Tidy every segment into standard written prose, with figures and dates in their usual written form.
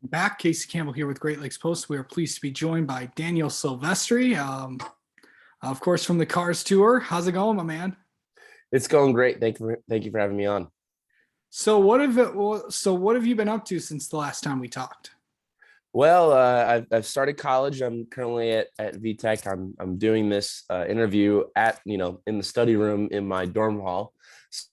Back. Casey Campbell here with Great Lakes Post. We are pleased to be joined by Daniel Silvestri, of course, from the Cars Tour. How's it going, my man? It's going great. Thank you for having me on. So what have you been up to since the last time we talked? Well, I've started college. I'm currently at VTech. I'm doing this interview at in the study room in my dorm hall.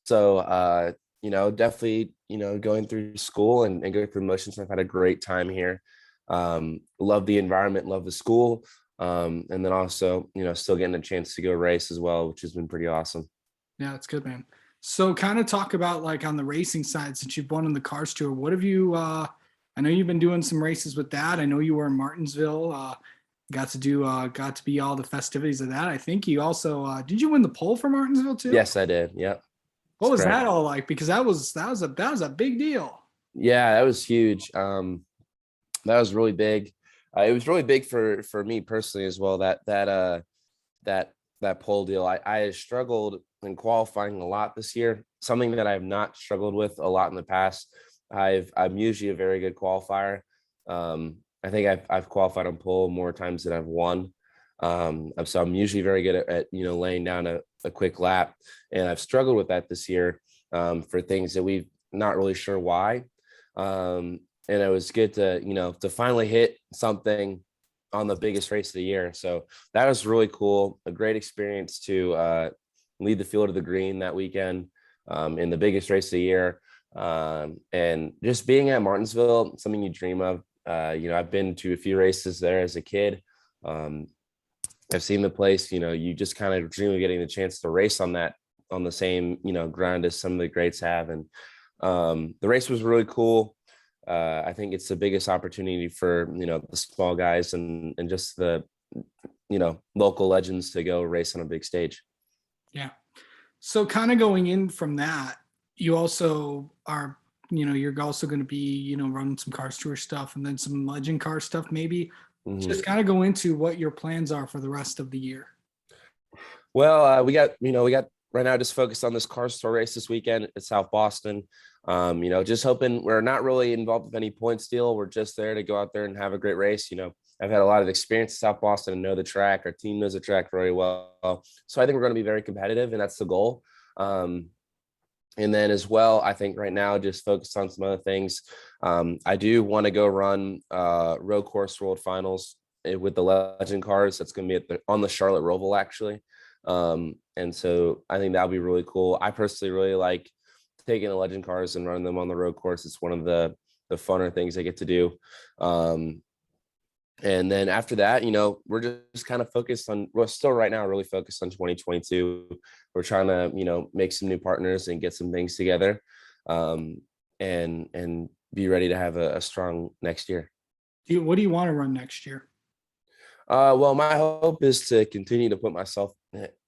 So definitely going through school and going through motions. I've had a great time here. Love the environment, love the school, and then also still getting a chance to go race as well, which has been pretty awesome. Yeah, it's good, man. So kind of talk about like on the racing side, since you've won in the Cars Tour, what have you I know you've been doing some races with that. I know you were in Martinsville, got to be all the festivities of that. I think you also did you win the pole for Martinsville too? Yes, I did. Yep, What that's was that correct. all like? Because that was a big deal. Yeah, that was huge. That was really big. It was really big for me personally as well. That that pole deal. I struggled in qualifying a lot this year. Something that I have not struggled with a lot in the past. I'm usually a very good qualifier. I think I've qualified on pole more times than I've won. So I'm usually very good at laying down a quick lap, and I've struggled with that this year for things that we've not really sure why. And it was good to to finally hit something on the biggest race of the year. So that was really cool. A great experience to lead the field of the green that weekend in the biggest race of the year. And just being at Martinsville, something you dream of. I've been to a few races there as a kid. Um, I've seen the place. You just kind of dream of getting the chance to race on the same ground as some of the greats have. And the race was really cool. I think it's the biggest opportunity for the small guys and just the local legends to go race on a big stage. Yeah. So kind of going in from that, you also are, you're also going to be, running some Cars Tour stuff and then some Legend Car stuff, maybe. Mhm. Just kind of go into what your plans are for the rest of the year. Well, we got right now just focused on this car store race this weekend at South Boston. Just hoping we're not really involved with any points deal. We're just there to go out there and have a great race. I've had a lot of experience at South Boston and know the track. Our team knows the track very well. So I think we're going to be very competitive, and that's the goal. And then as well, I think right now just focus on some other things. I do want to go run road course world finals with the legend cars. That's going to be on the Charlotte Roval actually. And so I think that'll be really cool. I personally really like taking the legend cars and running them on the road course. It's one of the funner things I get to do. And then after that, we're just kind of focused on, we're still right now really focused on 2022. We're trying to, make some new partners and get some things together, and be ready to have a strong next year. What do you want to run next year? Well, my hope is to continue to put myself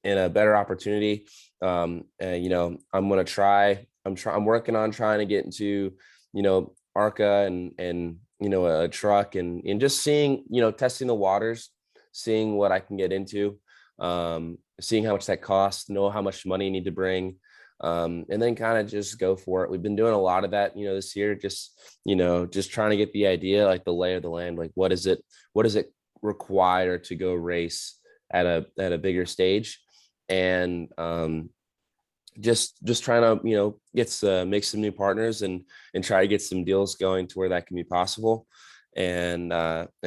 in a better opportunity. And, I'm going to try, I'm working on trying to get into, ARCA and a truck and just seeing, testing the waters, seeing what I can get into, seeing how much that costs, know how much money you need to bring, and then kind of just go for it. We've been doing a lot of that, this year, just trying to get the idea, like the lay of the land, like what is it require to go race at a bigger stage, and just trying to make some new partners and try to get some deals going to where that can be possible, and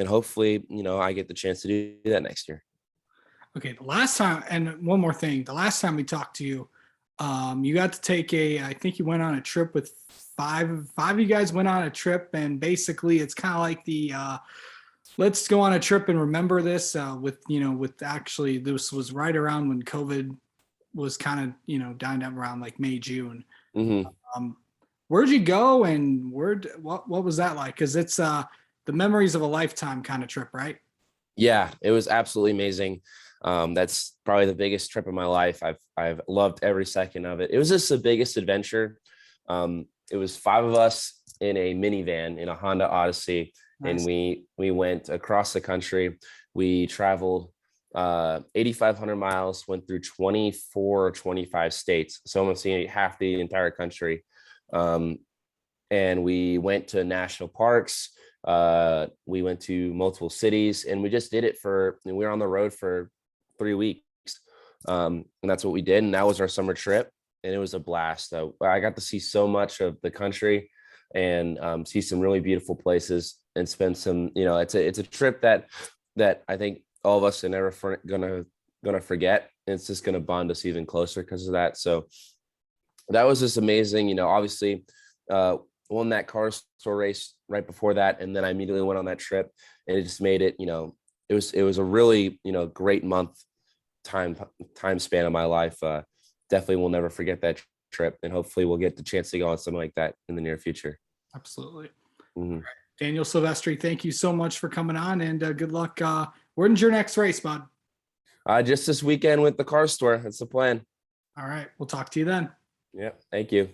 hopefully I get the chance to do that next year. Okay, the last time, and one more thing, the last time we talked to you, you got to take I think you went on a trip with five of you guys went on a trip, and basically it's kind of like let's go on a trip and remember this with actually this was right around when COVID was kind of dying up around like May, June. Hmm. Um, where'd you go and what was that like? Because it's the memories of a lifetime kind of trip, right? Yeah, it was absolutely amazing. That's probably the biggest trip of my life. I've loved every second of it. It was just the biggest adventure. It was five of us in a minivan in a Honda Odyssey, and Nice. we went across the country. We traveled 8,500 miles, went through 24 or 25 states, so almost half the entire country. Um, and we went to national parks. We went to multiple cities, and we just did it we were on the road for 3 weeks. And that's what we did. And that was our summer trip. And it was a blast. I got to see so much of the country and see some really beautiful places and spend some, it's a trip that I think all of us are never gonna forget. And it's just gonna bond us even closer because of that. So that was just amazing. Obviously, won that car store race right before that, and then I immediately went on that trip, and it just made it. It was a really great time span of my life. Definitely will never forget that trip, and hopefully we'll get the chance to go on something like that in the near future. Absolutely. Mm-hmm. Daniel Silvestri, thank you so much for coming on, and good luck. When's your next race, bud? Just this weekend with the car store. That's the plan. All right. We'll talk to you then. Yeah. Thank you.